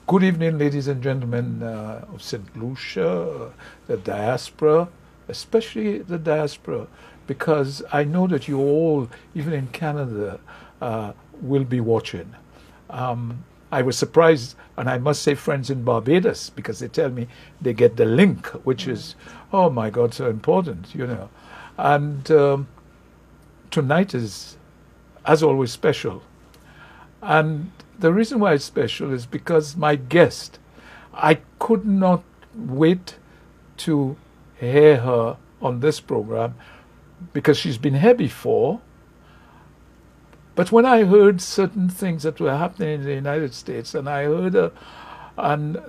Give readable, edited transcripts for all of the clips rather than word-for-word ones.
Good evening, ladies and gentlemen of St. Lucia, the diaspora, especially the diaspora, because I know that you all, even in Canada, will be watching. I was surprised, and I must say friends in Barbados, because they tell me they get the link, which is, oh my God, so important, you know. And tonight is, as always, special. And the reason why it's special is because my guest, I could not wait to hear her on this program because she's been here before. But when I heard certain things that were happening in the United States, and I heard her, and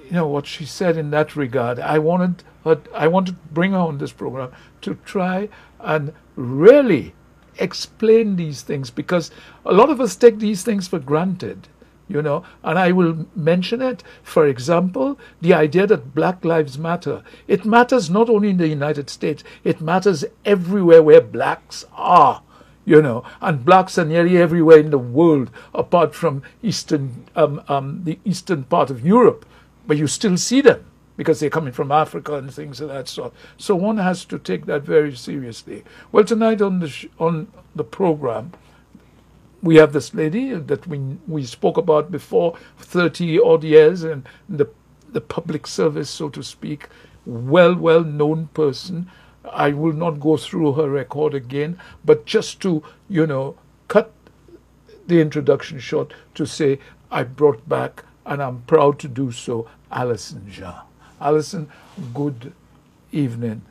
you know what she said in that regard, I wanted to bring her on this program to try and really explain these things, because a lot of us take these things for granted, you know, and I will mention it. For example, the idea that Black Lives Matter. It matters not only in the United States, it matters everywhere where blacks are, you know, and blacks are nearly everywhere in the world, apart from the eastern part of Europe, but you still see them, because they're coming from Africa and things of that sort. So one has to take that very seriously. Well, tonight on the program, we have this lady that we spoke about before, 30-odd years, and the public service, so to speak, well-known person. I will not go through her record again, but just to, you know, cut the introduction short, to say I brought back, and I'm proud to do so, Allison Jean. Allison, good evening.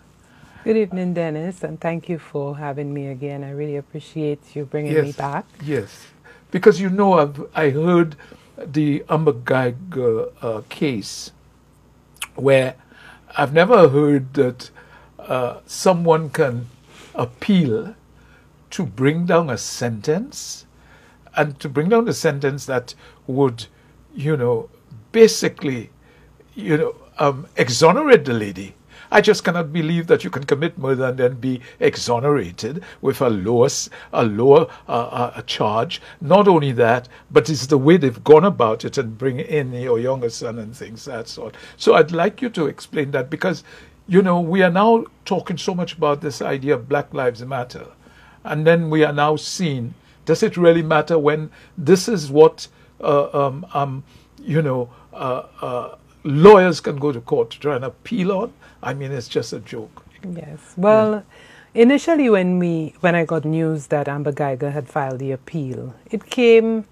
Good evening, Dennis, and thank you for having me again. I really appreciate you bringing me back. Yes, because you know I heard the Amber Guyger case, where I've never heard that someone can appeal to bring down a sentence, and to bring down a sentence that would, you know, basically, you know, exonerate the lady. I just cannot believe that you can commit murder and then be exonerated with a lower charge. Not only that, but it's the way they've gone about it and bring in your younger son and things that sort. So I'd like you to explain that, because, you know, we are now talking so much about this idea of Black Lives Matter, and then we are now seeing, does it really matter when this is what you know, lawyers can go to court to try and appeal on? I mean, it's just a joke. Yes. Well, initially when I got news that Amber Guyger had filed the appeal, it came,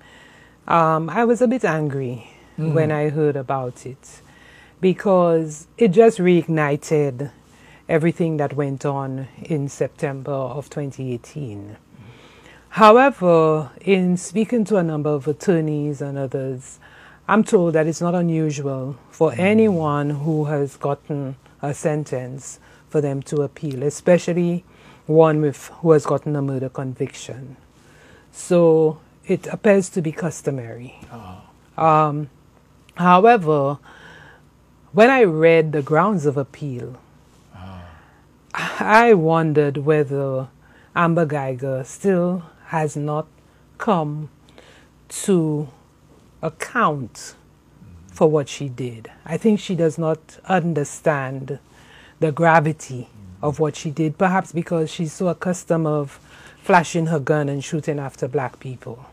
I was a bit angry when I heard about it, because it just reignited everything that went on in September of 2018. However, in speaking to a number of attorneys and others, I'm told that it's not unusual for anyone who has gotten a sentence for them to appeal, especially one who has gotten a murder conviction. So it appears to be customary. However, when I read the grounds of appeal, I wondered whether Amber Guyger still has not come to account for what she did. I think she does not understand the gravity of what she did, perhaps because she's so accustomed of flashing her gun and shooting after black people.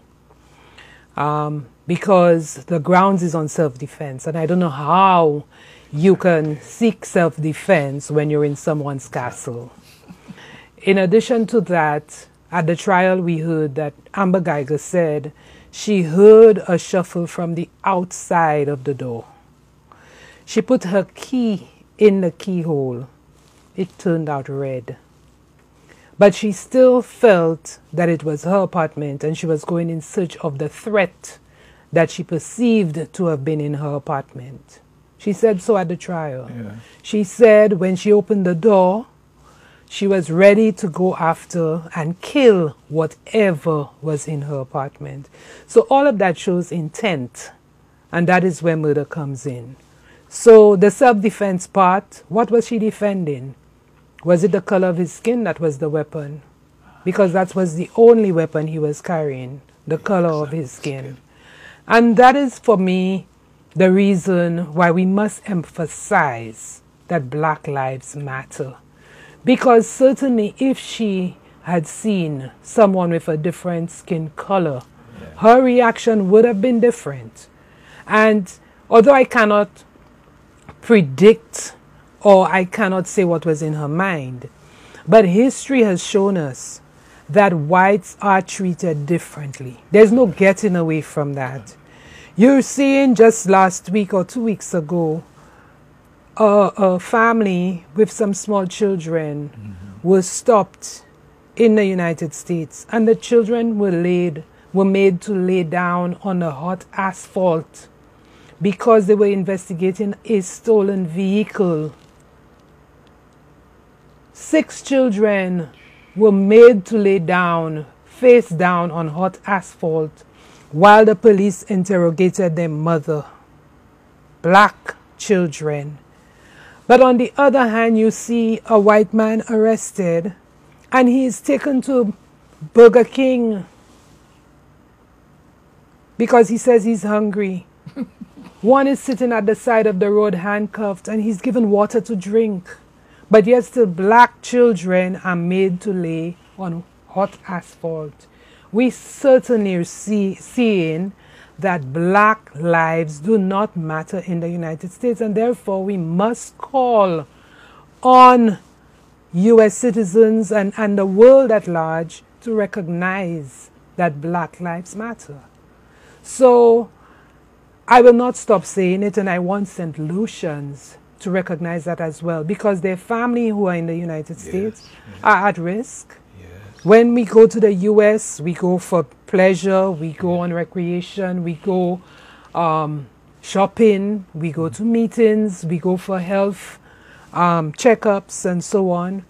Because the grounds is on self-defense, and I don't know how you can seek self-defense when you're in someone's castle. In addition to that, at the trial we heard that Amber Guyger said she heard a shuffle from the outside of the door. She put her key in the keyhole. It turned out red. But she still felt that it was her apartment, and she was going in search of the threat that she perceived to have been in her apartment. She said so at the trial. Yeah. She said when she opened the door, she was ready to go after and kill whatever was in her apartment. So all of that shows intent, and that is where murder comes in. So the self-defense part, what was she defending? Was it the color of his skin that was the weapon? Because that was the only weapon he was carrying, the color of his skin. And that is, for me, the reason why we must emphasize that Black Lives Matter. Because certainly if she had seen someone with a different skin color, her reaction would have been different. And although I cannot predict or I cannot say what was in her mind, but history has shown us that whites are treated differently. There's no getting away from that. You're seeing just last week or 2 weeks ago, a family with some small children was stopped in the United States, and the children were made to lay down on the hot asphalt because they were investigating a stolen vehicle. 6 children were made to lay down, face down on hot asphalt while the police interrogated their mother. Black children. But on the other hand, you see a white man arrested and he is taken to Burger King because he says he's hungry. One is sitting at the side of the road handcuffed and he's given water to drink. But yet still black children are made to lay on hot asphalt. We certainly are seeing that black lives do not matter in the United States, and therefore we must call on U.S. citizens and the world at large to recognize that Black Lives Matter. So I will not stop saying it, and I want St. Lucians to recognize that as well, because their family who are in the United States are at risk. When we go to the U.S., we go for pleasure, we go on recreation, we go shopping, we go to meetings, we go for health checkups and so on.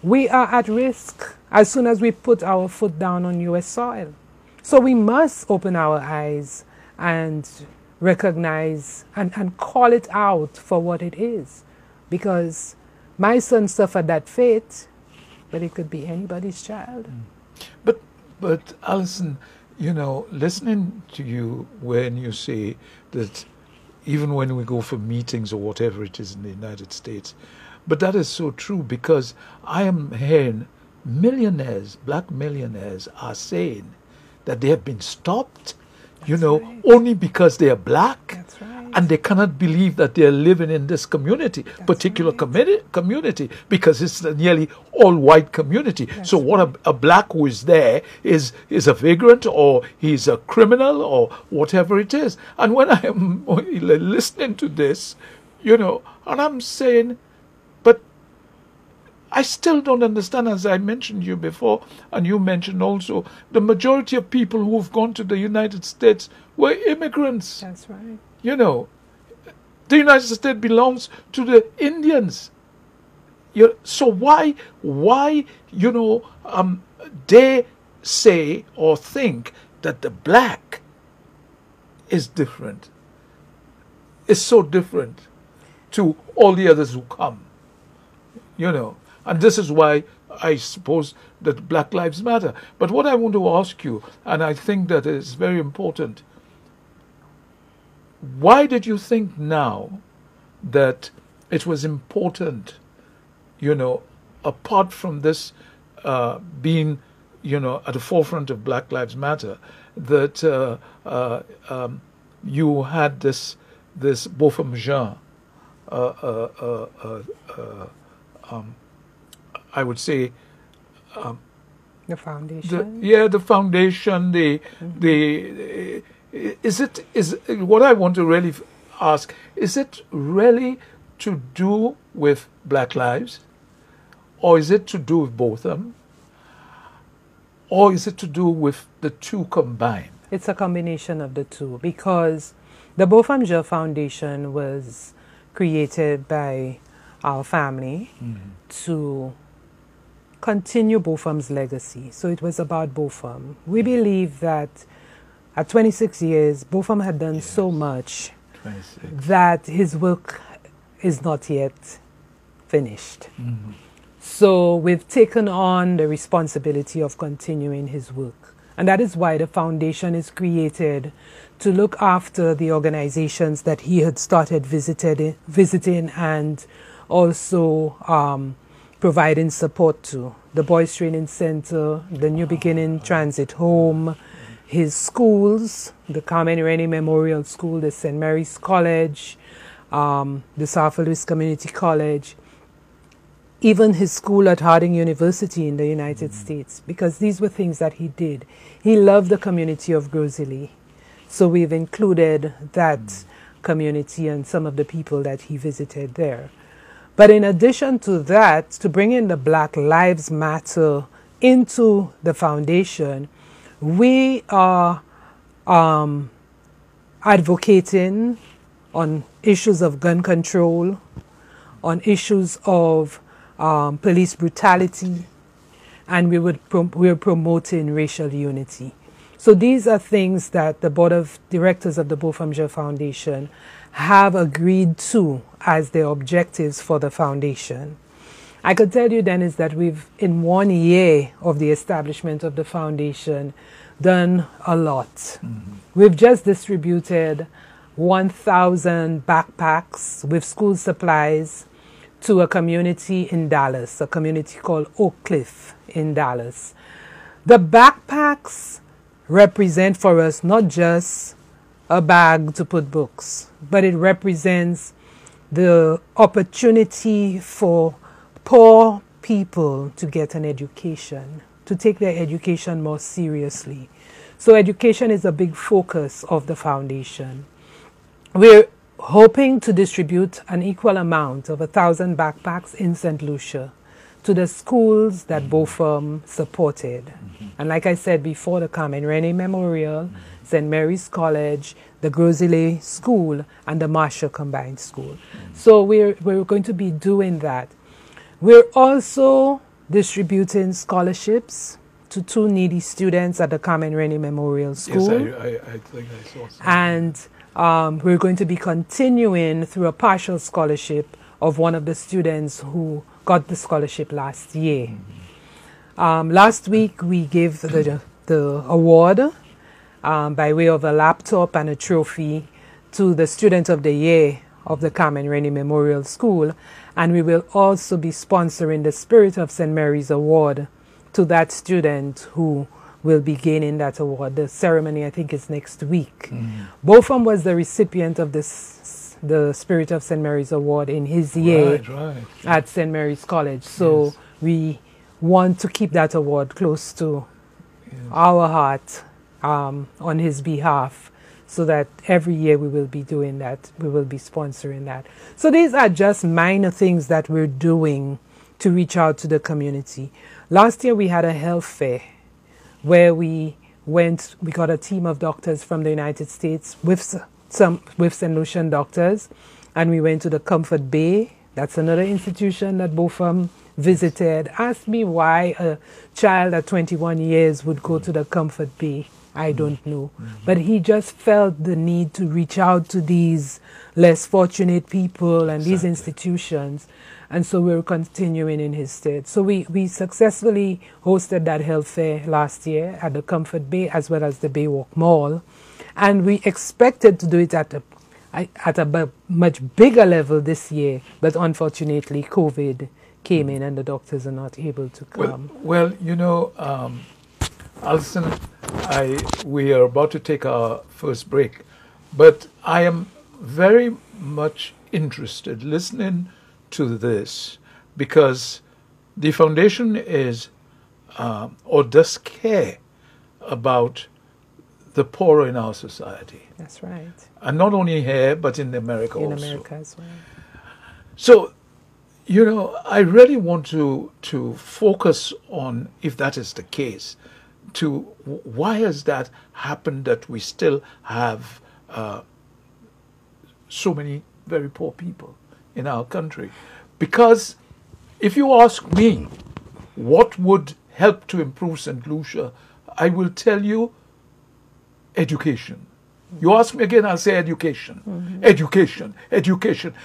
We are at risk as soon as we put our foot down on U.S. soil. So we must open our eyes and recognize and call it out for what it is. Because my son suffered that fate, but it could be anybody's child. But Allison, you know, listening to you when you say that even when we go for meetings or whatever it is in the United States, but that is so true, because I am hearing millionaires, black millionaires are saying that they have been stopped, only because they are black. That's right. And they cannot believe that they are living in this community, particular community, because it's a nearly all white community. So what a black who is there is a vagrant, or he's a criminal, or whatever it is. And when I am listening to this, and I'm saying, but I still don't understand, as I mentioned you before, and you mentioned also, the majority of people who have gone to the United States were immigrants. That's right. The United States belongs to the Indians. So why they say or think that the black is different, is so different to all the others who come, And this is why I suppose that Black Lives Matter. But what I want to ask you, and I think that is very important, why did you think now that it was important, apart from this being, at the forefront of Black Lives Matter, that you had this Bothom Jean, I would say, the foundation. The foundation. Is what I want to really ask? Is it really to do with Black lives, or is it to do with Bothom, or is it to do with the two combined? It's a combination of the two, because the Bothom Jean Foundation was created by our family to continue Bothom's legacy. So it was about Bothom. We believe that at 26 years, Bothom had done so much that his work is not yet finished. So we've taken on the responsibility of continuing his work. And that is why the foundation is created, to look after the organizations that he had started visiting and also providing support to. The Boys Training Center, the New Beginning Transit Home, his schools, the Carmen Rennie Memorial School, the St. Mary's College, the South Louis Community College, even his school at Harding University in the United States, because these were things that he did. He loved the community of Groseley. So we've included that community and some of the people that he visited there. But in addition to that, to bring in the Black Lives Matter into the foundation, we are advocating on issues of gun control, on issues of police brutality, and we're promoting racial unity. So these are things that the Board of Directors of the Bothom Jean Foundation have agreed to as their objectives for the foundation. I could tell you, Dennis, that we've, in 1 year of the establishment of the foundation, done a lot. Mm-hmm. We've just distributed 1,000 backpacks with school supplies to a community in Dallas, a community called Oak Cliff in Dallas. The backpacks represent for us not just a bag to put books, but it represents the opportunity for poor people to get an education, to take their education more seriously. So education is a big focus of the foundation. We're hoping to distribute an equal amount of 1,000 backpacks in St. Lucia to the schools that Bothom supported. Mm-hmm. And like I said before, the Carmen Rennie Memorial, St. Mary's College, the Groseley School, and the Marshall Combined School. So we're going to be doing that. We're also distributing scholarships to 2 needy students at the Carmen Rennie Memorial School. Yes, I think I saw something. And we're going to be continuing through a partial scholarship of one of the students who got the scholarship last year. Mm-hmm. Last week we gave the award by way of a laptop and a trophy to the Student of the Year of the Carmen Rennie Memorial School, and we will also be sponsoring the Spirit of St. Mary's Award to that student who will be gaining that award. The ceremony, I think, is next week. Bothom was the recipient of the Spirit of St. Mary's Award in his year at St. Mary's College. So we want to keep that award close to our heart on his behalf, so that every year we will be doing that. We will be sponsoring that. So these are just minor things that we're doing to reach out to the community. Last year we had a health fair where we got a team of doctors from the United States with St. Lucian doctors, and we went to the Comfort Bay. That's another institution that Bothom visited. Asked me why a child at 21 years would go to the Comfort Bay. I don't know. But he just felt the need to reach out to these less fortunate people and these institutions. And so we're continuing in his stead. So we successfully hosted that health fair last year at the Comfort Bay as well as the Baywalk Mall. And we expected to do it at a much bigger level this year. But unfortunately, COVID came in and the doctors are not able to come. Well, you know, Allison, we are about to take our first break. But I am very much interested listening to this, because the foundation is or does care about the poor in our society. That's right. And not only here, but in America also. In America as well. So, you know, I really want to focus on, if that is the case, to why has that happened that we still have so many very poor people in our country. Because if you ask me what would help to improve St. Lucia, I will tell you education. You ask me again, I'll say education. Education.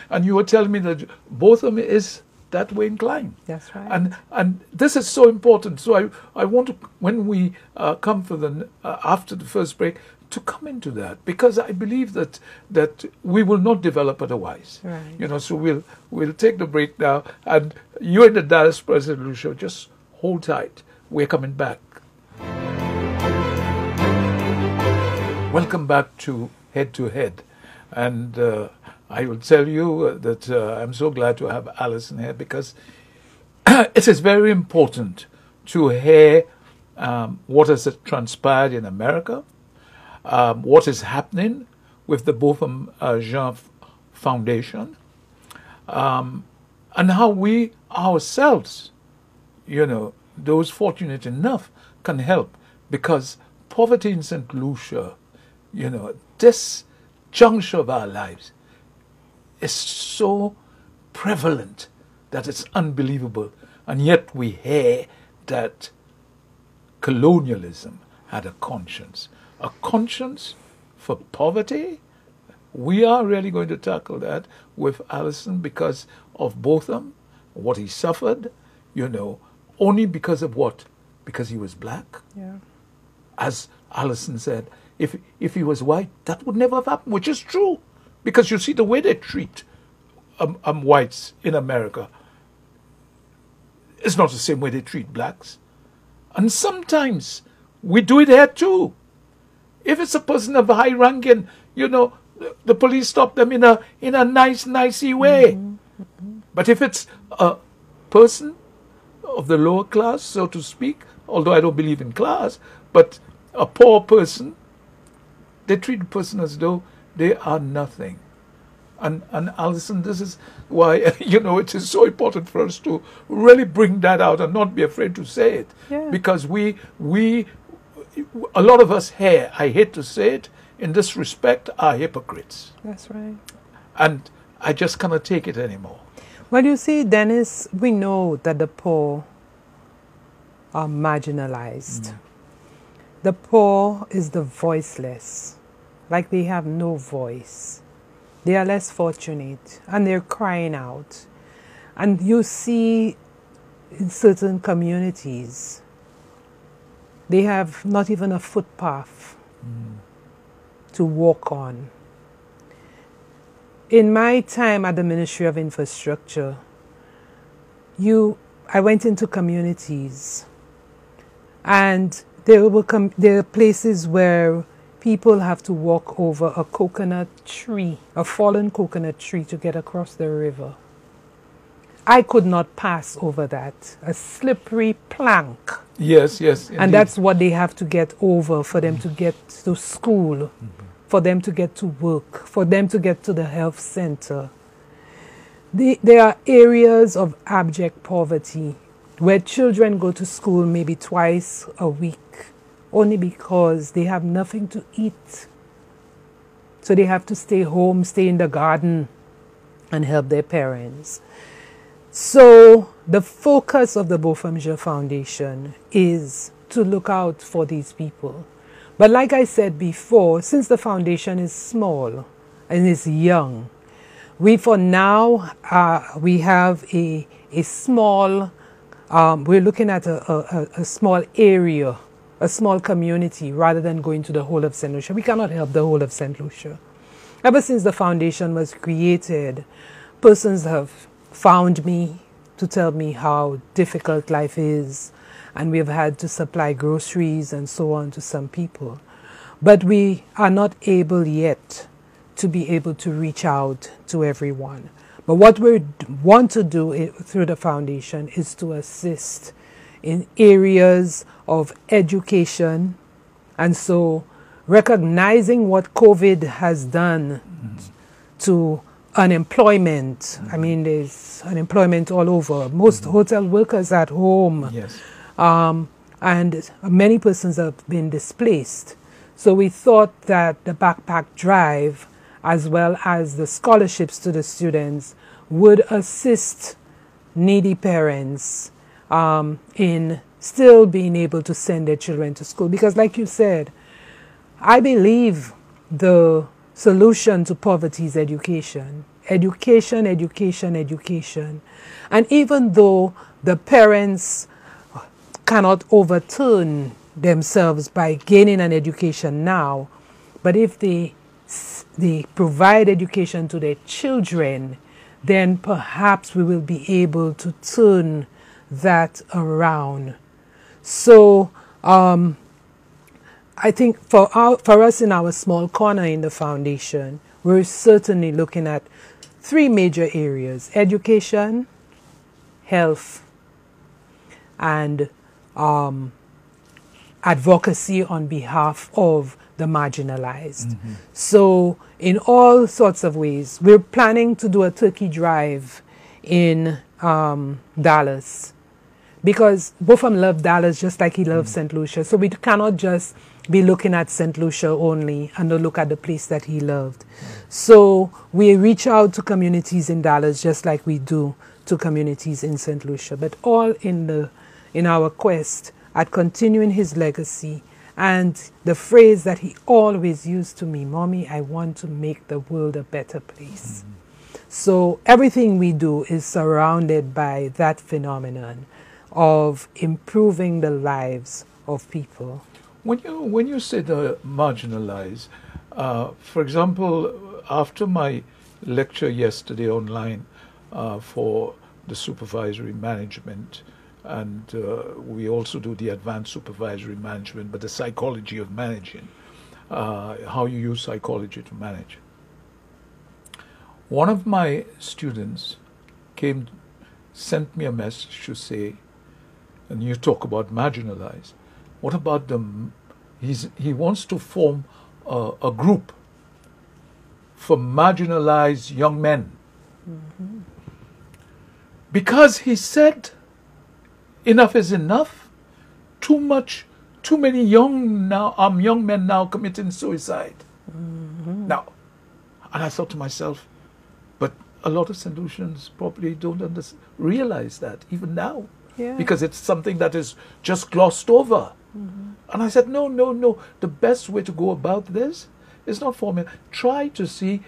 And you are telling me that Bothom is that way inclined. That's right. And this is so important. So I want to, when we come for the after the first break, to come into that, because I believe that we will not develop otherwise. Right. You know, so we'll take the break now, and you in the diaspora, Lucia, just hold tight. We're coming back. Welcome back to Head to Head, and I will tell you that I'm so glad to have Allison here, because it is very important to hear what has transpired in America, what is happening with the Bothom Jean Foundation, and how we ourselves, you know, those fortunate enough, can help, because poverty in St. Lucia, you know, this juncture of our lives is so prevalent that it's unbelievable. And yet we hear that colonialism had a conscience for poverty. We are really going to tackle that with Allison, because of Bothom, what he suffered, you know, only because of what? Because he was black. Yeah. As Allison said, if he was white, that would never have happened, which is true. Because you see the way they treat whites in America, it's not the same way they treat blacks. And sometimes we do it here too. If it's a person of high ranking, you know, the police stop them in a nicey way. Mm-hmm. But if it's a person of the lower class, so to speak, although I don't believe in class, but a poor person, they treat the person as though they are nothing. And Allison, this is why, you know, it is so important for us to really bring that out and not be afraid to say it. Yeah. Because we a lot of us here, I hate to say it, in this respect, are hypocrites. That's right. And I just cannot take it anymore. Well, you see, Dennis, we know that the poor are marginalized. The poor is the voiceless, like they have no voice. They are less fortunate, and they're crying out. And you see in certain communities, they have not even a footpath to walk on. In my time at the Ministry of Infrastructure, I went into communities, and there are places where people have to walk over a coconut tree, a fallen coconut tree, to get across the river. I could not pass over that, a slippery plank. Yes, yes. Indeed. And that's what they have to get over for them to get to school, for them to get to work, for them to get to the health center. There are areas of abject poverty where children go to school maybe twice a week, only because they have nothing to eat. So they have to stay home, stay in the garden, and help their parents. So the focus of the Bothom Jean Foundation is to look out for these people. But like I said before, since the foundation is small and is young, we for now, we have a small, we're looking at a small area, a small community, rather than going to the whole of St. Lucia. We cannot help the whole of St. Lucia. Ever since the foundation was created, persons have found me to tell me how difficult life is, and we've had to supply groceries and so on to some people. But we are not able yet to be able to reach out to everyone. But what we want to do through the foundation is to assist in areas of education, and so recognizing what COVID has done to unemployment. I mean, there's unemployment all over. Most hotel workers at home. Yes. And many persons have been displaced. So we thought that the backpack drive, as well as the scholarships to the students, would assist needy parents in still being able to send their children to school. Because like you said, I believe the solution to poverty is education. education, education, education. And even though the parents cannot overturn themselves by gaining an education now, but if they provide education to their children, then perhaps we will be able to turn that around. So I think for us in our small corner in the foundation, we're certainly looking at 3 major areas: education, health, and advocacy on behalf of the marginalized. Mm-hmm. So in all sorts of ways, we're planning to do a turkey drive in Dallas, because Bothom loved Dallas just like he loved St. Lucia. So we cannot just be looking at St. Lucia only and not look at the place that he loved. So we reach out to communities in Dallas just like we do to communities in St. Lucia, but all in our quest at continuing his legacy. And the phrase that he always used to me, "Mommy, I want to make the world a better place." Mm-hmm. So everything we do is surrounded by that phenomenon of improving the lives of people. When you say the marginalized, for example, after my lecture yesterday online for the supervisory management, and we also do the advanced supervisory management, but the psychology of managing, how you use psychology to manage. One of my students sent me a message to say, and you talk about marginalized, what about he wants to form a group for marginalized young men. Mm-hmm. Because he said, enough is enough. Too many young men now committing suicide. Mm-hmm. Now, and I thought to myself, but a lot of St. Lucians probably don't realize that even now, because it's something that is just glossed over. Mm-hmm. And I said, no. The best way to go about this is not forming. Try to see.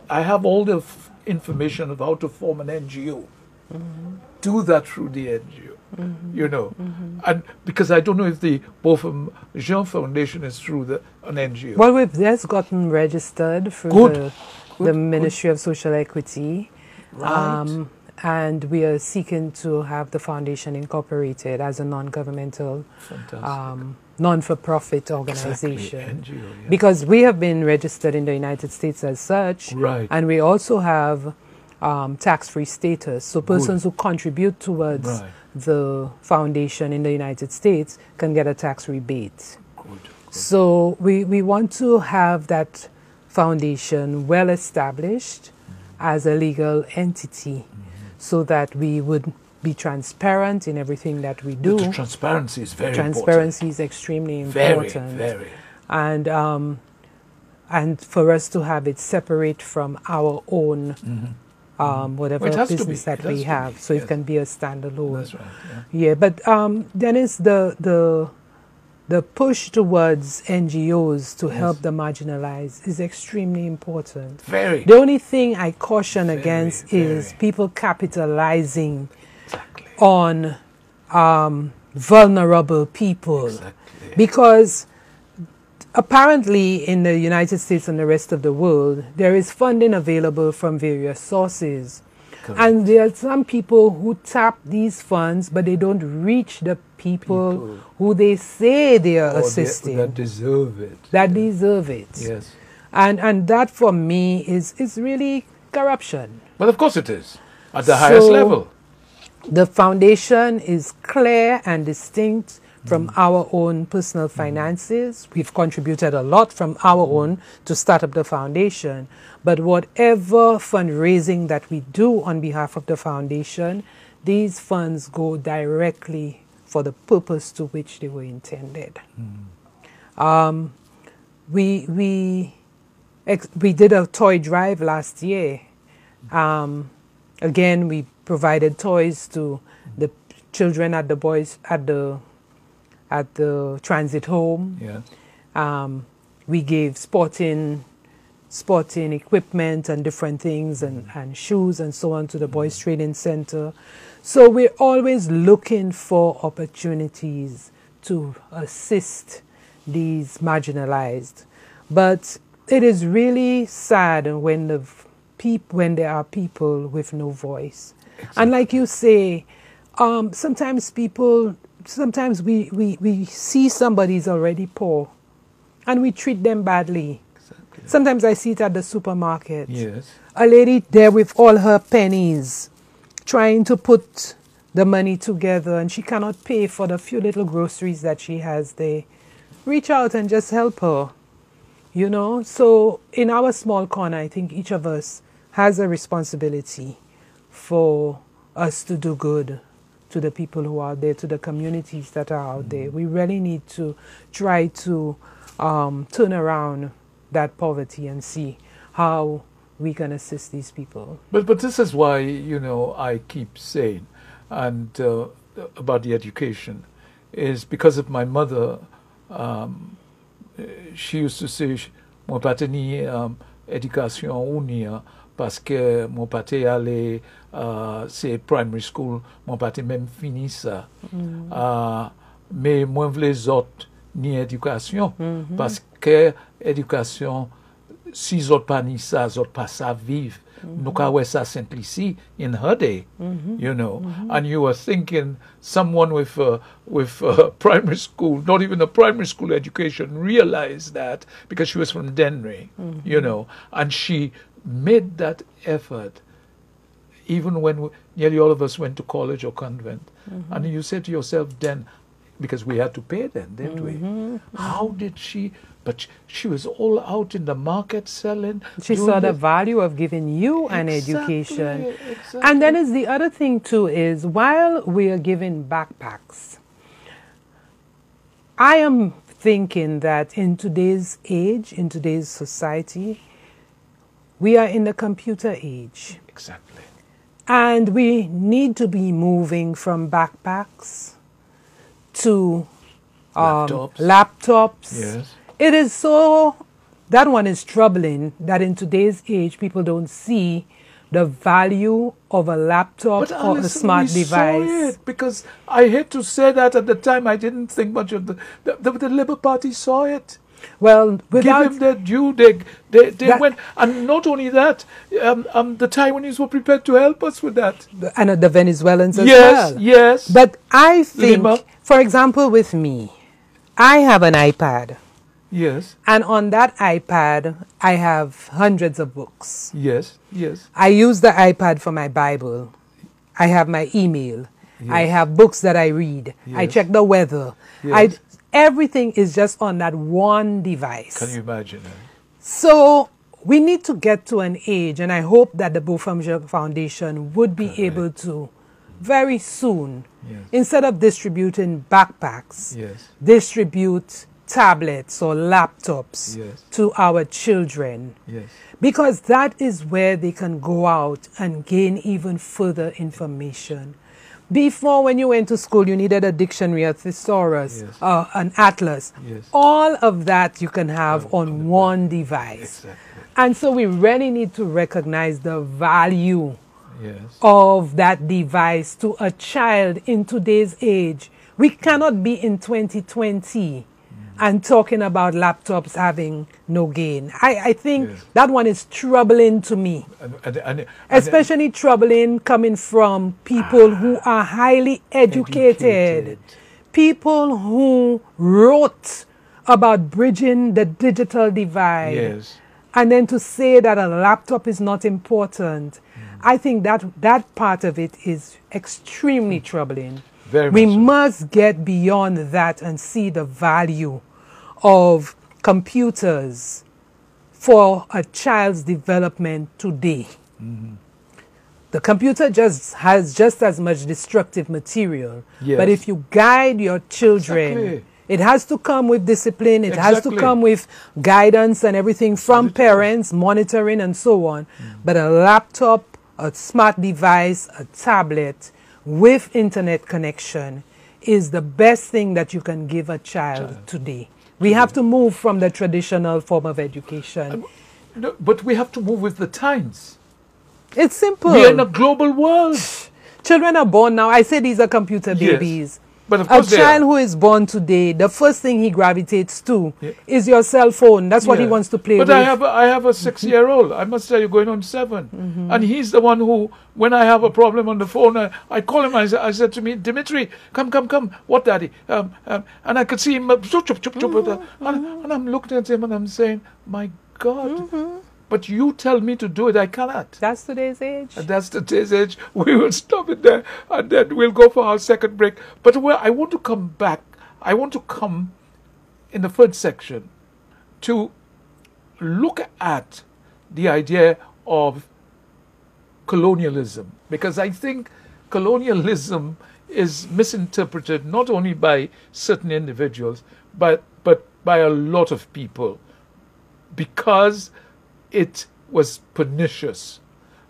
I have all the information of how to form an NGO. Mm-hmm. Do that through the NGO, mm-hmm. And because I don't know if the Bothom Jean Foundation is through an NGO. Well, we've just gotten registered through the Ministry of Social Equity, right. And we are seeking to have the foundation incorporated as a non-governmental, non-for-profit organization. Exactly. NGO, yeah. Because we have been registered in the United States as such, right. And we also have tax-free status. So persons who contribute towards the foundation in the United States can get a tax rebate. Good. So we want to have that foundation well established as a legal entity, so that we would be transparent in everything that we do. The transparency is very important. Transparency is extremely important. Very. And for us to have it separate from our own whatever business that we have, so it can be a standalone. That's right. Yeah, but then is the push towards NGOs to help the marginalized is extremely important. Very. The only thing I caution against is people capitalizing on vulnerable people. Exactly. Because apparently in the United States and the rest of the world, there is funding available from various sources. Correct. And there are some people who tap these funds, but they don't reach the people who they say they are assisting. That deserve it. That deserve it. Yes. And that for me is really corruption. Well, of course it is. At the highest level. The foundation is clear and distinct from our own personal finances. We've contributed a lot from our own to start up the foundation. But whatever fundraising that we do on behalf of the foundation, these funds go directly for the purpose to which they were intended. We did a toy drive last year. Again, we provided toys to the children at the transit home. Yes. We gave sporting sporting equipment and different things and shoes and so on to the Boys Training Center. So we're always looking for opportunities to assist these marginalized. But it is really sad when there are people with no voice. Exactly. And like you say, sometimes we see somebody's already poor and we treat them badly. Exactly. Sometimes I see it at the supermarket. Yes. A lady there with all her pennies trying to put the money together and she cannot pay for the few little groceries that she has there. Reach out and just help her. You know, so in our small corner, I think each of us has a responsibility for us to do good to the people who are there, to the communities that are out there. We really need to try to turn around that poverty and see how we can assist these people. But this is why, you know, I keep saying, and about the education, is because of my mother. She used to say, moi pas teni éducation unia parce que mon pate allé c'est primary school, mon pate même fini ça. Mais moi v'les autres ni éducation parce que éducation si zot pas ni ça, zot pas ça vivre. Nou ka wè sa simplicity in her day, you know. And you were thinking someone with primary school, not even a primary school education, realized that because she was from Denry, you know, and she made that effort even when nearly all of us went to college or convent. And you said to yourself then, because we had to pay then, didn't we? How did she... But she was all out in the market selling. She saw the value of giving you an education. Exactly. And then is the other thing too is while we are giving backpacks, I am thinking that in today's age, in today's society, we are in the computer age. Exactly. And we need to be moving from backpacks to laptops. Yes. It is so, that one is troubling that in today's age people don't see the value of a laptop or a smart device. Saw it because I hate to say that at the time I didn't think much of the Labour Party saw it. Well, without... Give them their due, they went, and not only that, the Taiwanese were prepared to help us with that. And the Venezuelans as well. Yes. But I think, for example, with me, I have an iPad. Yes. And on that iPad, I have hundreds of books. Yes, yes. I use the iPad for my Bible. I have my email. Yes. I have books that I read. Yes. I check the weather. Yes. Everything is just on that one device. Can you imagine that? So we need to get to an age, and I hope that the Bothom Jean Foundation would be able to, very soon, instead of distributing backpacks, distribute tablets or laptops to our children. Because that is where they can go out and gain even further information. Before, when you went to school, you needed a dictionary, a thesaurus, an atlas. All of that you can have on one device. And so we really need to recognize the value of that device to a child in today's age. We cannot be in 2020 and talking about laptops having no gain. I think that one is troubling to me. Especially troubling coming from people who are highly educated. People who wrote about bridging the digital divide. And then to say that a laptop is not important. I think that part of it is extremely troubling. We must get beyond that and see the value of computers for a child's development today. The computer has just as much destructive material. But if you guide your children, it has to come with discipline, it has to come with guidance and everything from parents, monitoring and so on. But a laptop, a smart device, a tablet with internet connection is the best thing that you can give a child today. We have to move from the traditional form of education No, but we have to move with the times. It's simple. We are in a global world. Children are born now. I say these are computer babies. But of A course child who is born today, the first thing he gravitates to Yeah. is your cell phone. That's what he wants to play but with. I have a 6-year-old. I must tell you, going on 7. And he's the one who, when I have a problem on the phone, I call him. I said to me, Dimitri, come. What, Daddy? And I could see him, and I'm looking at him and I'm saying, my God. But you tell me to do it, I cannot. That's today's age. And that's today's age. We will stop it there, and then we'll go for our second break. But I want to come back. I want to come in the third section to look at the idea of colonialism, because I think colonialism is misinterpreted not only by certain individuals, but by a lot of people, because it was pernicious.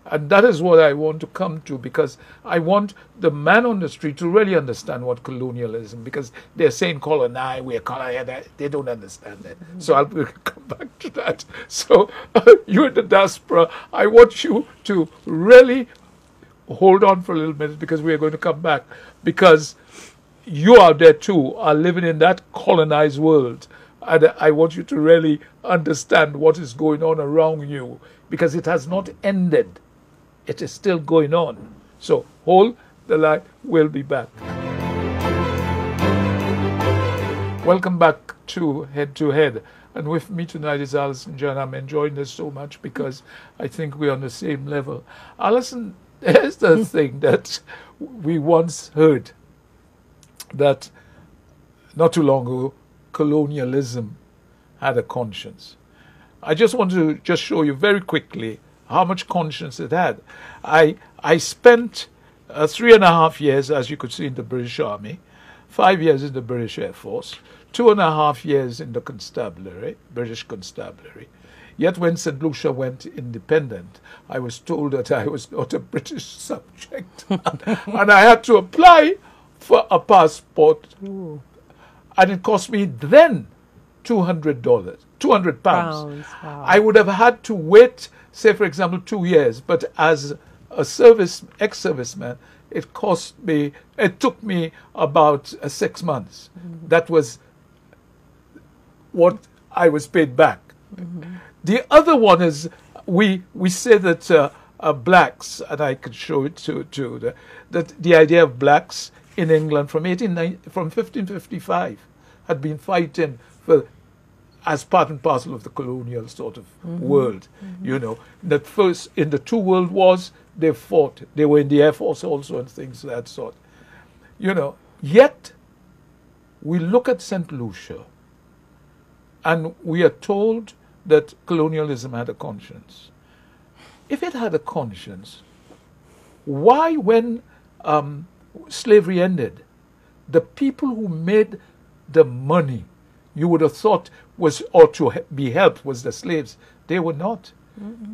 And that is what I want to come to, because I want the man on the street to really understand what colonialism, because they're saying colonize, we're colonized, they don't understand it. So I'll come back to that. So you in the diaspora, I want you to really hold on for a little minute, because we are going to come back, because you out there too are living in that colonized world. And I want you to really understand what is going on around you, because it has not ended. It is still going on. So hold the line. We'll be back. Welcome back to Head. And with me tonight is Allison Jean. I'm enjoying this so much because I think we're on the same level. Allison, here's the thing that we once heard, that not too long ago, colonialism had a conscience. I just want to just show you very quickly how much conscience it had. I spent 3.5 years, as you could see, in the British Army, 5 years in the British Air Force, 2.5 years in the constabulary, British constabulary. Yet when St. Lucia went independent, I was told that I was not a British subject. And I had to apply for a passport. Ooh. And it cost me then £200, £200. Wow. I would have had to wait, say, for example, 2 years. But as a ex-serviceman, it took me about 6 months. That was what I was paid back. The other one is, we say that blacks, and I could show it to that the idea of blacks in England from 1555 had been fighting as part and parcel of the colonial sort of world. You know, that first in the 2 world wars they fought. They were in the Air Force also and things of that sort. You know, yet we look at St. Lucia and we are told that colonialism had a conscience. If it had a conscience, why, when slavery ended, the people who made the money, you would have thought to be helped, was the slaves? They were not.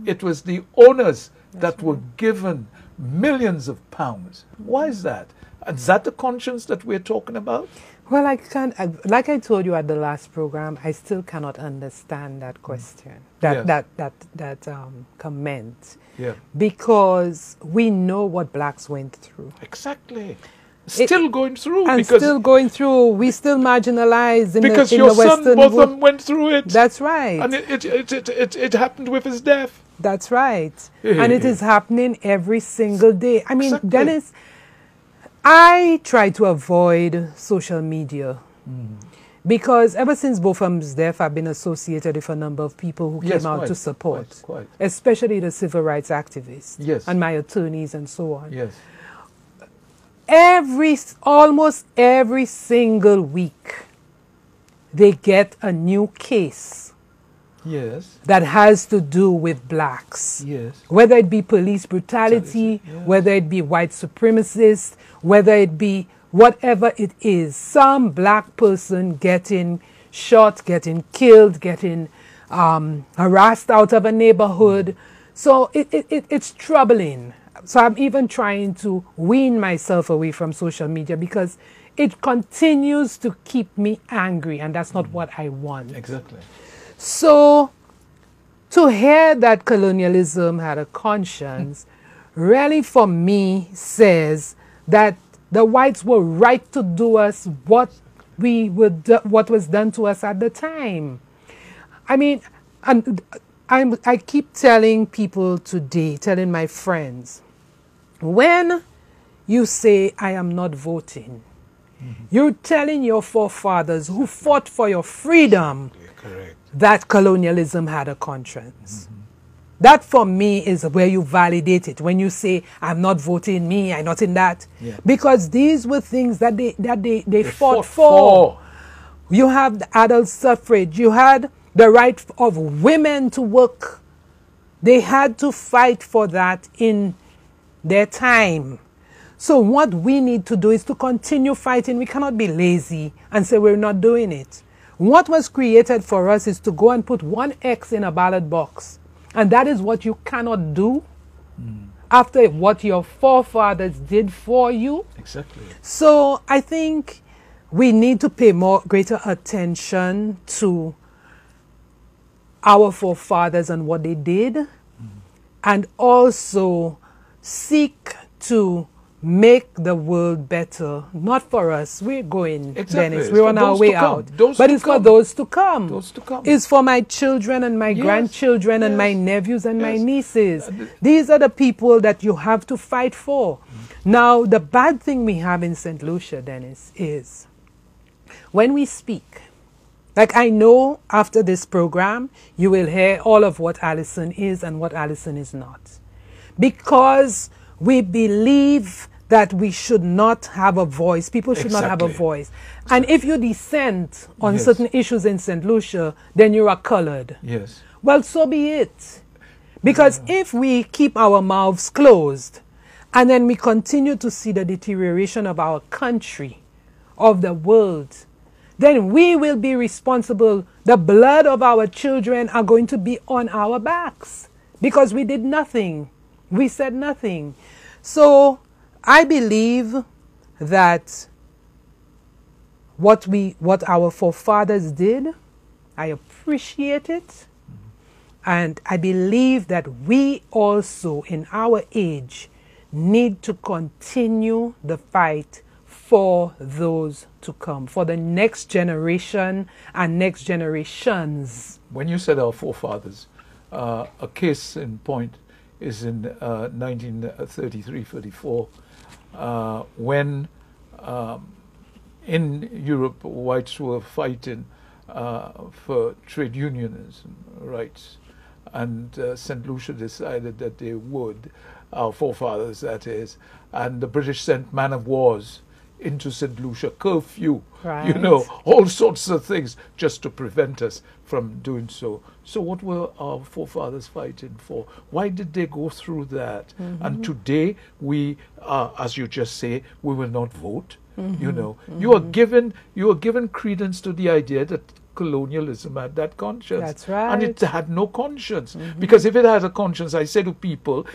It was the owners that were given millions of pounds. Why is that? Is that the conscience that we're talking about? Well, like I told you at the last program, I still cannot understand that question, that comment. Yeah. Because we know what blacks went through. Exactly. Still going through. And still going through. We still marginalized in the Western world. Because your son Bothom went through it. That's right. And it happened with his death. That's right. And it is happening every single day. I mean, Exactly. Dennis, I try to avoid social media because ever since Bothom's death, I've been associated with a number of people who came out to support, quite. especially the civil rights activists and my attorneys and so on. Yes. Almost every single week, they get a new case. Yes. That has to do with blacks. Yes. Whether it be police brutality, whether it be white supremacists, whether it be whatever it is, some black person getting shot, getting killed, getting harassed out of a neighborhood. So it's troubling. So I'm even trying to wean myself away from social media because it continues to keep me angry, and that's not what I want. Exactly. So to hear that colonialism had a conscience really for me says that the whites were right to do us what what was done to us at the time. I mean, and I keep telling people today, telling my friends, when you say I am not voting, you're telling your forefathers who fought for your freedom that colonialism had a conscience. That for me is where you validate it. When you say, I'm not voting me, I'm not in that. Yeah. Because these were things that they fought for. You have the adult suffrage. You had the right of women to work. They had to fight for that in their time. So what we need to do is to continue fighting. We cannot be lazy and say we're not doing it. What was created for us is to go and put one X in a ballot box. And that is what you cannot do after what your forefathers did for you. Exactly. So I think we need to pay greater attention to our forefathers and what they did, and also seek to make the world better. Not for us. We're going, Dennis. We're on our way out. But it's for those to come. Those to come. It's for my children and my grandchildren and my nephews and my nieces. These are the people that you have to fight for. Now, the bad thing we have in St. Lucia, Dennis, is when we speak, like I know after this program, you will hear all of what Allison is and what Allison is not. Because we believe that we should not have a voice. People should not have a voice. And if you dissent on certain issues in St. Lucia, then you are colored. Yes. Well, so be it. Because if we keep our mouths closed and then we continue to see the deterioration of our country, of the world, then we will be responsible. The blood of our children are going to be on our backs because we did nothing. We said nothing. So I believe that what our forefathers did, I appreciate it. And I believe that we also in our age need to continue the fight for those to come, for the next generation and next generations. When you said our forefathers, a case in point is in 1933-34, when in Europe whites were fighting for trade unionism rights, and St. Lucia decided that they would, our forefathers that is, and the British sent man-of-wars into St. Lucia, curfew, you know, all sorts of things just to prevent us from doing so. So what were our forefathers fighting for? Why did they go through that? And today we, as you just say, we will not vote. You know, you are given credence to the idea that colonialism had that conscience. That's right. And it had no conscience. Because if it had a conscience, I say to people,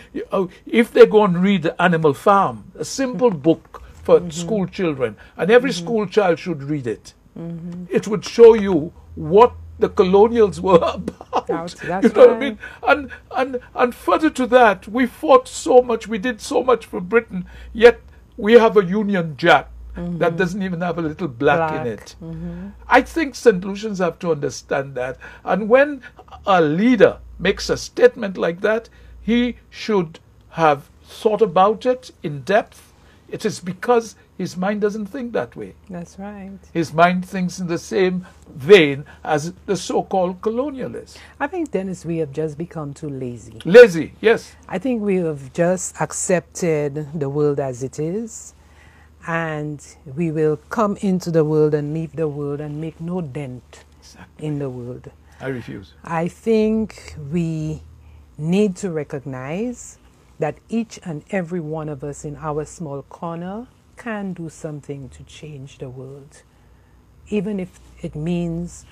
if they go and read Animal Farm, a simple book for school children, and every school child should read it, it would show you what the colonials were about. That's you know what I mean? And further to that, we fought so much, we did so much for Britain, yet we have a Union Jack that doesn't even have a little black in it. I think St. Lucians have to understand that. And when a leader makes a statement like that, he should have thought about it in depth. It is because his mind doesn't think that way. That's right. His mind thinks in the same vein as the so-called colonialists. I think, Dennis, we have just become too lazy. Lazy, yes. I think we have just accepted the world as it is, and we will come into the world and leave the world and make no dent in the world. I refuse. I think we need to recognize that each and every one of us in our small corner can do something to change the world. Even if it means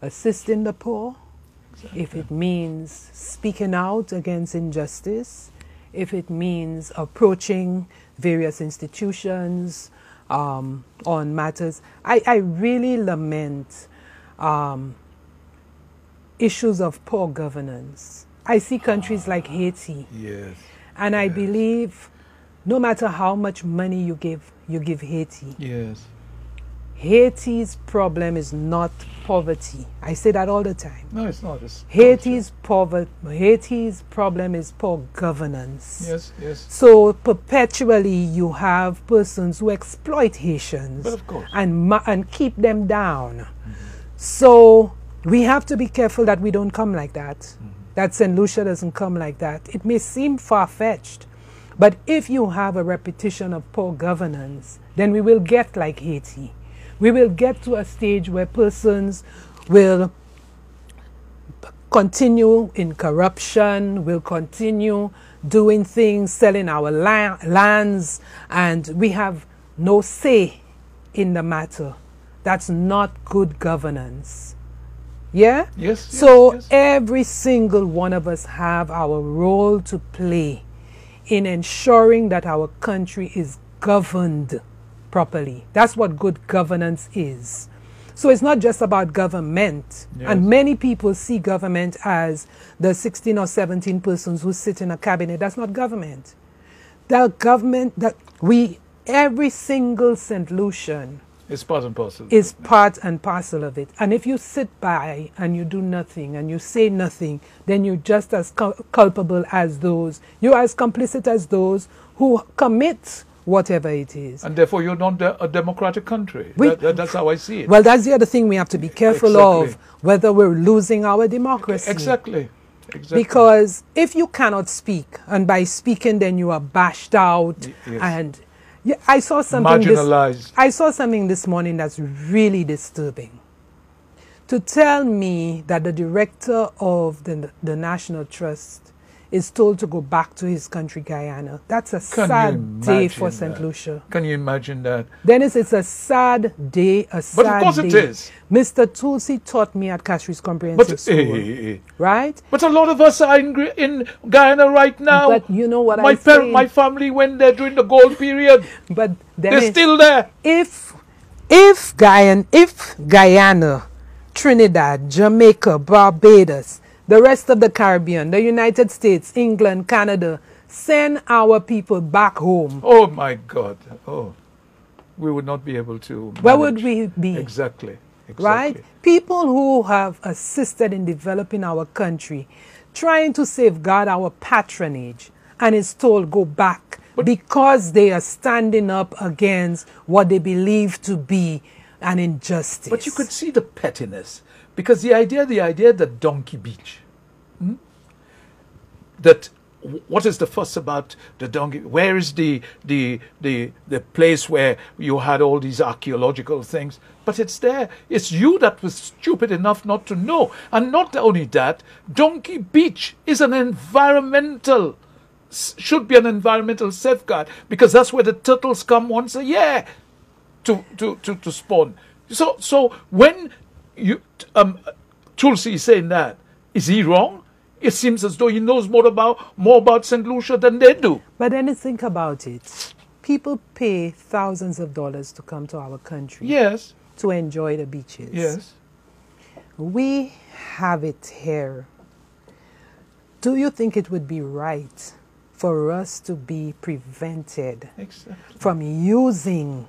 assisting the poor, if it means speaking out against injustice, if it means approaching various institutions on matters. I really lament issues of poor governance. I see countries like Haiti, Yes. and I Yes. believe no matter how much money you give Haiti, Yes. Haiti's problem is not poverty. I say that all the time. No, it's not. It's Haiti's problem is poor governance. culture. Yes, yes. So perpetually you have persons who exploit Haitians But of course. and keep them down. So we have to be careful that we don't come like that. That St. Lucia doesn't come like that. It may seem far-fetched, but if you have a repetition of poor governance, then we will get like Haiti. We will get to a stage where persons will continue in corruption, will continue doing things, selling our lands, and we have no say in the matter. That's not good governance. Yeah? Yes. So yes. every single one of us have our role to play in ensuring that our country is governed properly. That's what good governance is. So it's not just about government. Yes. And many people see government as the 16 or 17 persons who sit in a cabinet. That's not government. The government every single St. Lucian It's part and parcel. is part and parcel of it. And if you sit by and you do nothing and you say nothing, then you're just as culpable as those, you're as complicit as those who commit whatever it is. And therefore you're not a democratic country. That's how I see it. Well, that's the other thing we have to be careful Exactly. of, whether we're losing our democracy. Exactly. Exactly. Because if you cannot speak, and by speaking then you are bashed out, Yes. and yeah, I saw something Marginalized. I saw something this morning that's really disturbing. To tell me that the director of the National Trust is told to go back to his country, Guyana, that's a Can you sad day for imagine St. that? Lucia. Can you imagine that? Dennis, it's a sad day, a sad day. But of course it is. Mr. Tulsi taught me at Cashre's Comprehensive School, right? But a lot of us are in Guyana right now. But you know what I'm saying? My family went there during the gold period. But They're Dennis, still there. if Guyana, Trinidad, Jamaica, Barbados, the rest of the Caribbean, the United States, England, Canada, send our people back home, Oh my God. Oh, we would not be able to. where would manage. we be? Exactly. Right? People who have assisted in developing our country, trying to safeguard our patronage, and is told go back because they are standing up against what they believe to be an injustice. But you could see the pettiness, because the idea that Donkey Beach, that what is the fuss about the donkey? Where is the place where you had all these archaeological things? But it's there. It's you that was stupid enough not to know. And not only that, Donkey Beach is should be an environmental safeguard, because that's where the turtles come once a year to spawn. So when you Tulsi is saying that, is he wrong? It seems as though he knows more about St. Lucia than they do. But then think about it. People pay thousands of dollars to come to our country. Yes. To enjoy the beaches. Yes. We have it here. Do you think it would be right for us to be prevented from using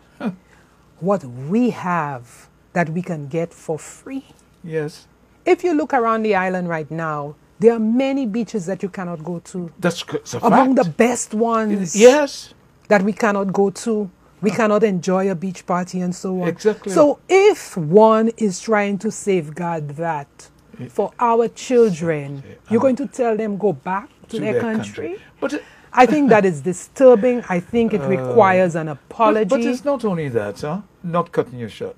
what we have that we can get for free? Yes. If you look around the island right now, there are many beaches that you cannot go to. That's a among fact. the best ones. Yes. That we cannot go to. We cannot enjoy a beach party and so on. Exactly. So if one is trying to safeguard that for our children, you're going to tell them go back to their country? But I think that is disturbing. I think it requires an apology. But it's not only that, not cutting you short.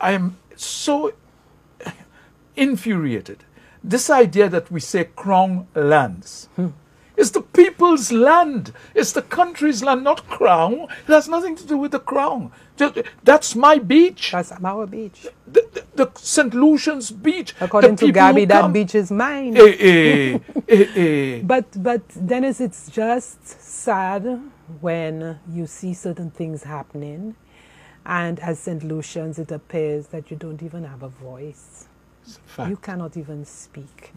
I am so infuriated. This idea that we say crown lands. It's the people's land. It's the country's land, not crown. It has nothing to do with the crown. That's my beach. That's our beach. The St. Lucian's beach. According to Gabby, that beach is mine. But Dennis, it's just sad when you see certain things happening, and as St. Lucians, it appears that you don't even have a voice. It's a fact. You cannot even speak.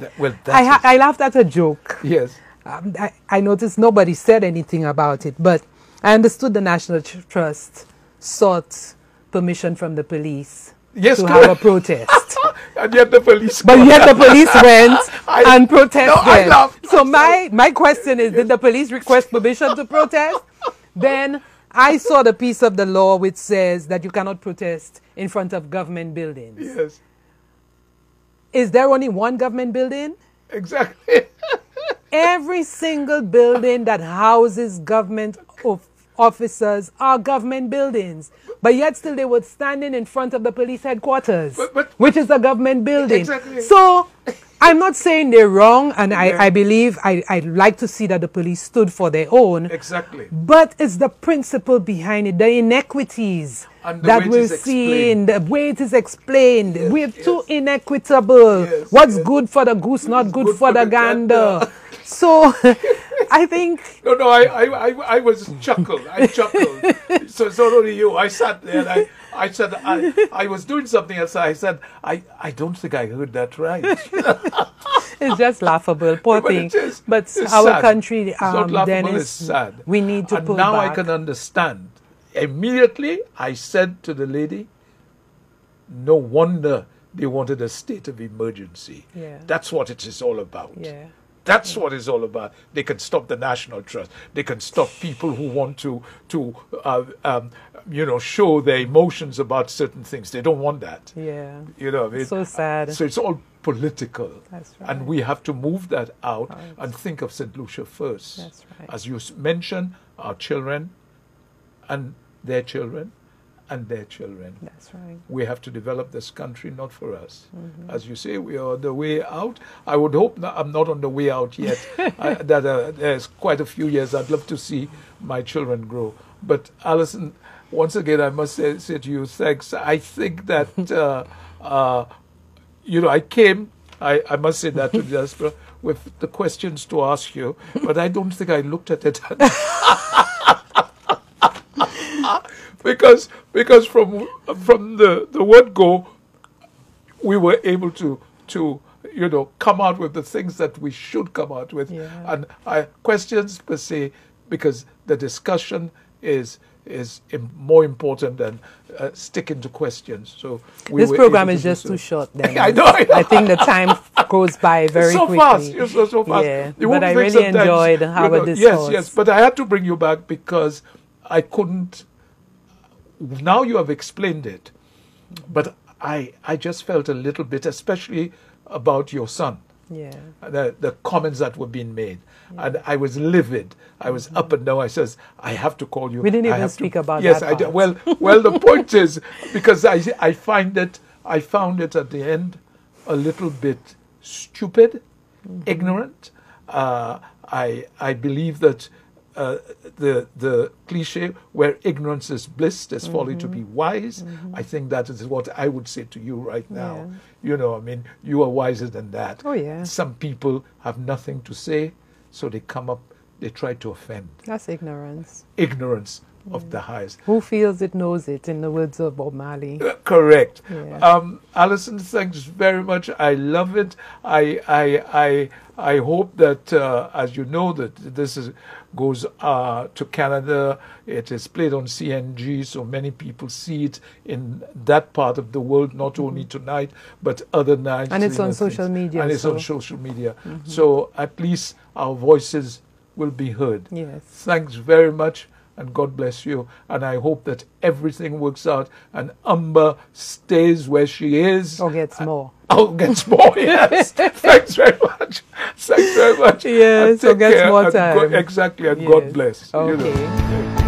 I I laughed at a joke. Yes. I noticed nobody said anything about it, but I understood the National Trust sought permission from the police to have a protest. And yet the police went and protested. No, I laughed. So my question is, did the police request permission to protest? Then I saw the piece of the law which says that you cannot protest in front of government buildings. Yes. Is there only one government building? Exactly. Every single building that houses government officers are government buildings. But yet still they were standing in front of the police headquarters, which is a government building. Exactly. So I'm not saying they're wrong, and I believe I'd like to see that the police stood for their own. Exactly. But it's the principle behind it, the inequities that we're seeing, the way it is explained. Yes, we're too inequitable. Yes, What's good for the goose, not good for the gander. So I think... No, I was chuckled. I chuckled. So it's not only you. I sat there and I said, I was doing something else. I said, I don't think I heard that right. It's just laughable, poor thing. But it's our sad. country, it's not laughable, Dennis, it's sad. We need to pull back. And now I can understand. Immediately, I said to the lady, no wonder they wanted a state of emergency. Yeah. That's what it is all about. Yeah. That's what it's all about. They can stop the National Trust. They can stop people who want to show their emotions about certain things. They don't want that. Yeah. You know, so sad. So it's all political. That's right. And we have to move that out and think of St. Lucia first. That's right. As you mentioned, our children and their children and their children. That's right. We have to develop this country, not for us. Mm-hmm. As you say, we are on the way out. I would hope I'm not on the way out yet. There's quite a few years. I'd love to see my children grow. But Allison, once again, I must say to you, thanks. I think that, I came, I must say that to the diaspora, with the questions to ask you, but I don't think I looked at it. Because from the word go, we were able to come out with the things that we should come out with, and questions per se, because the discussion is more important than sticking to questions. So this program is just too short. Then I know. I think the time goes by very quickly. Fast. You're so fast. Yeah, but I really enjoyed our discourse. Yes. But I had to bring you back because I couldn't. Now you have explained it, but I just felt a little bit, especially about your son. Yeah. The comments that were being made. Yeah. And I was livid. I was up and down. I says, I have to call you. We didn't even speak about that. Yes, I did. Well, the point is, because I found it at the end a little bit stupid, ignorant. I believe that the cliche where ignorance is bliss, there's folly to be wise. I think that is what I would say to you right now. Yeah. You are wiser than that. Oh, yeah. Some people have nothing to say, so they come up, they try to offend. That's ignorance. Ignorance of the highest. Who feels it knows it, in the words of Bob Marley. Correct. Yeah. Allison, thanks very much. I love it. I hope that, as you know, that this goes to Canada. It is played on CNG, so many people see it in that part of the world, not only tonight, but other nights. And it's on social media. And it's on social media. So at least our voices will be heard. Yes. Thanks very much. And God bless you. And I hope that everything works out and Amber stays where she is. Or gets more. Oh, gets more, yes. Thanks very much. Thanks very much. Yes, or gets more time. Exactly, and God bless. Okay.